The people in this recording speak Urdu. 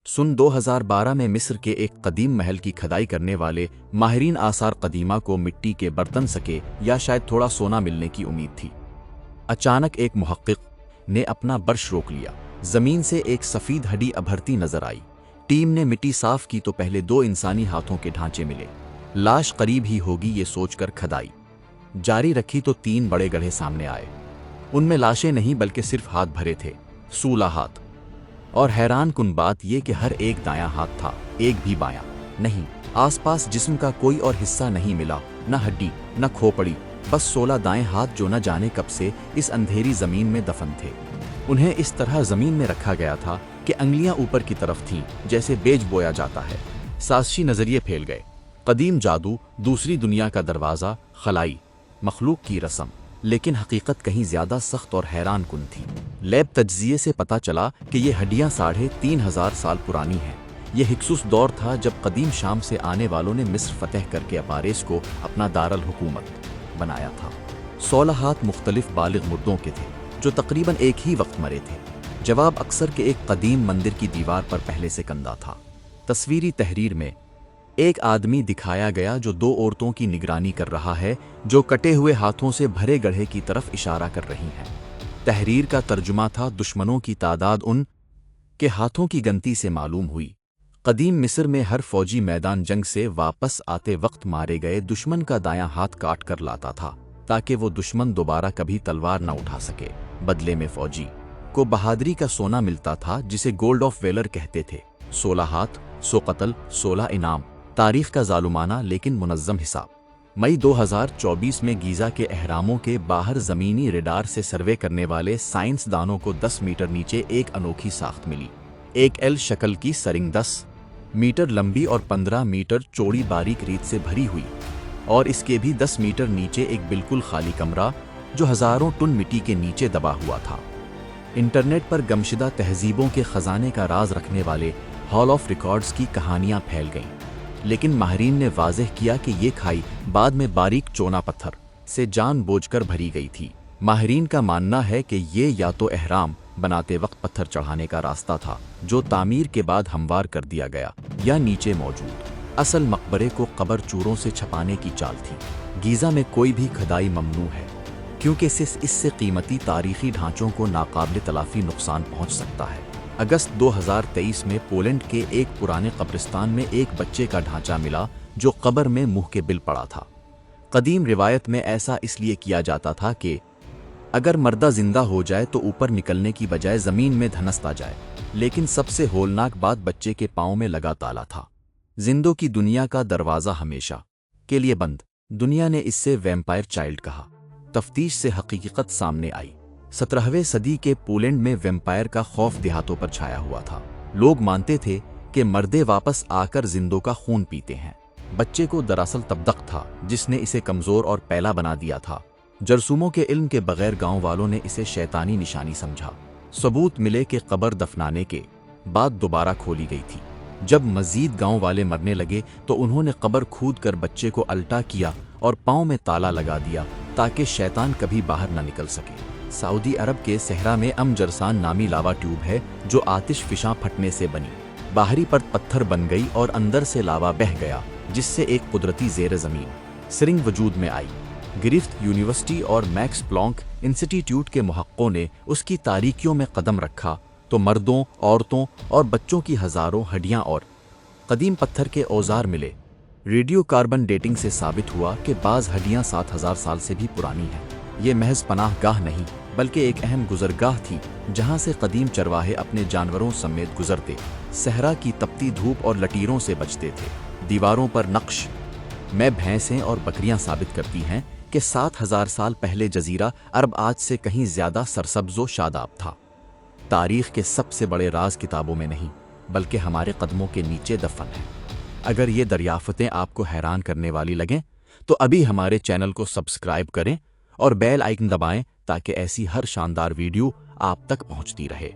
سن 2012 میں مصر کے ایک قدیم محل کی کھدائی کرنے والے ماہرین آثار قدیمہ کو مٹی کے برتن سکے یا شاید تھوڑا سونا ملنے کی امید تھی۔ اچانک ایک محقق نے اپنا برش روک لیا۔ زمین سے ایک سفید ہڈی ابھرتی نظر آئی۔ ٹیم نے مٹی صاف کی تو پہلے 2 انسانی ہاتھوں کے ڈھانچے ملے۔ لاش قریب ہی ہوگی یہ سوچ کر کھدائی جاری رکھی تو 3 بڑے گڑھے سامنے آئے۔ ان میں لاشیں نہیں بلکہ صرف ہاتھ بھرے تھے، 16 ہاتھ۔ اور حیران کن بات یہ کہ ہر ایک دایاں ہاتھ تھا، ایک بھی بایاں نہیں۔ آس پاس جسم کا کوئی اور حصہ نہیں ملا، نہ ہڈی نہ کھوپڑی، بس 16 دائیں ہاتھ جو نہ جانے کب سے اس اندھیری زمین میں دفن تھے۔ انہیں اس طرح زمین میں رکھا گیا تھا کہ انگلیاں اوپر کی طرف تھیں، جیسے بیج بویا جاتا ہے۔ سازشی نظریے پھیل گئے، قدیم جادو، دوسری دنیا کا دروازہ، خلائی مخلوق کی رسم۔ لیکن حقیقت کہیں زیادہ سخت اور حیران کن تھی۔ لیب تجزیے سے پتہ چلا کہ یہ ہڈیاں 3500 سال پرانی ہیں۔ یہ ہکسوس دور تھا جب قدیم شام سے آنے والوں نے مصر فتح کر کے اپاریس کو اپنا دارالحکومت بنایا تھا۔ 16 ہاتھ مختلف بالغ مردوں کے تھے جو تقریباً ایک ہی وقت مرے تھے۔ جواب اکثر کے ایک قدیم مندر کی دیوار پر پہلے سے کندہ تھا۔ تصویری تحریر میں ایک آدمی دکھایا گیا جو 2 عورتوں کی نگرانی کر رہا ہے جو کٹے ہوئے ہاتھوں سے بھرے گڑھے کی طرف اشارہ کر رہی ہیں۔ تحریر کا ترجمہ تھا، دشمنوں کی تعداد ان کے ہاتھوں کی گنتی سے معلوم ہوئی۔ قدیم مصر میں ہر فوجی میدان جنگ سے واپس آتے وقت مارے گئے دشمن کا دایاں ہاتھ کاٹ کر لاتا تھا تاکہ وہ دشمن دوبارہ کبھی تلوار نہ اٹھا سکے۔ بدلے میں فوجی کو بہادری کا سونا ملتا تھا جسے گولڈ آف ویلر کہتے تھے۔ 16 ہاتھ، 100 قتل، 16 انعام۔ تاریخ کا ظالمانہ لیکن منظم حساب۔ مئی 2024 میں گیزا کے اہراموں کے باہر زمینی ریڈار سے سروے کرنے والے سائنس دانوں کو 10 میٹر نیچے ایک انوکھی ساخت ملی۔ ایک ایل شکل کی سرنگ 10 میٹر لمبی اور 15 میٹر چوڑی باریک ریت سے بھری ہوئی، اور اس کے بھی 10 میٹر نیچے ایک بالکل خالی کمرہ جو ہزاروں ٹن مٹی کے نیچے دبا ہوا تھا۔ انٹرنیٹ پر گمشدہ تہذیبوں کے خزانے کا راز رکھنے والے ہال آف ریکارڈز کی کہانیاں پھیل گئیں، لیکن ماہرین نے واضح کیا کہ یہ کھائی بعد میں باریک چونا پتھر سے جان بوجھ کر بھری گئی تھی۔ ماہرین کا ماننا ہے کہ یہ یا تو اہرام بناتے وقت پتھر چڑھانے کا راستہ تھا جو تعمیر کے بعد ہموار کر دیا گیا، یا نیچے موجود اصل مقبرے کو قبر چوروں سے چھپانے کی چال تھی۔ گیزا میں کوئی بھی کھدائی ممنوع ہے کیونکہ اس سے قیمتی تاریخی ڈھانچوں کو ناقابل تلافی نقصان پہنچ سکتا ہے۔ اگست 2023 میں پولینڈ کے ایک پرانے قبرستان میں ایک بچے کا ڈھانچہ ملا جو قبر میں منہ کے بل پڑا تھا۔ قدیم روایت میں ایسا اس لیے کیا جاتا تھا کہ اگر مردہ زندہ ہو جائے تو اوپر نکلنے کی بجائے زمین میں دھنس آ جائے، لیکن سب سے ہولناک بات بچے کے پاؤں میں لگا تالا تھا۔ زندوں کی دنیا کا دروازہ ہمیشہ کے لیے بند۔ دنیا نے اس سے ویمپائر چائلڈ کہا۔ تفتیش سے حقیقت سامنے آئی۔ 17ویں صدی کے پولینڈ میں ویمپائر کا خوف دیہاتوں پر چھایا ہوا تھا۔ لوگ مانتے تھے کہ مردے واپس آ کر زندوں کا خون پیتے ہیں۔ بچے کو دراصل تبدق تھا جس نے اسے کمزور اور پیلا بنا دیا تھا۔ جرثوموں کے علم کے بغیر گاؤں والوں نے اسے شیطانی نشانی سمجھا۔ ثبوت ملے کہ قبر دفنانے کے بعد دوبارہ کھولی گئی تھی۔ جب مزید گاؤں والے مرنے لگے تو انہوں نے قبر کھود کر بچے کو الٹا کیا اور پاؤں میں تالا لگا دیا تاکہ شیطان کبھی باہر نہ نکل سکے۔ سعودی عرب کے صحرا میں جرسان نامی لاوا ٹیوب ہے جو آتش فشاں پھٹنے سے بنی۔ باہری پرت پتھر بن گئی اور اندر سے لاوا بہہ گیا جس سے ایک قدرتی زیر زمین سرنگ وجود میں آئی۔ گرفت یونیورسٹی اور میکس پلانک انسٹی ٹیوٹ کے محققوں نے اس کی تاریکیوں میں قدم رکھا تو مردوں، عورتوں اور بچوں کی ہزاروں ہڈیاں اور قدیم پتھر کے اوزار ملے۔ ریڈیو کاربن ڈیٹنگ سے ثابت ہوا کہ بعض ہڈیاں 7000 سال سے بھی پرانی ہیں۔ یہ محض پناہ گاہ نہیں بلکہ ایک اہم گزرگاہ تھی جہاں سے قدیم چرواہے اپنے جانوروں سمیت گزرتے، صحرا کی تپتی دھوپ اور لٹیروں سے بچتے تھے۔ دیواروں پر نقش میں بھینسیں اور بکریاں ثابت کرتی ہیں کہ 7000 سال پہلے جزیرہ عرب آج سے کہیں زیادہ سرسبز و شاداب تھا۔ تاریخ کے سب سے بڑے راز کتابوں میں نہیں بلکہ ہمارے قدموں کے نیچے دفن ہیں۔ اگر یہ دریافتیں آپ کو حیران کرنے والی لگیں تو ابھی ہمارے چینل کو سبسکرائب کریں اور بیل آئکن دبائیں تاکہ ایسی ہر شاندار ویڈیو آپ تک پہنچتی رہے۔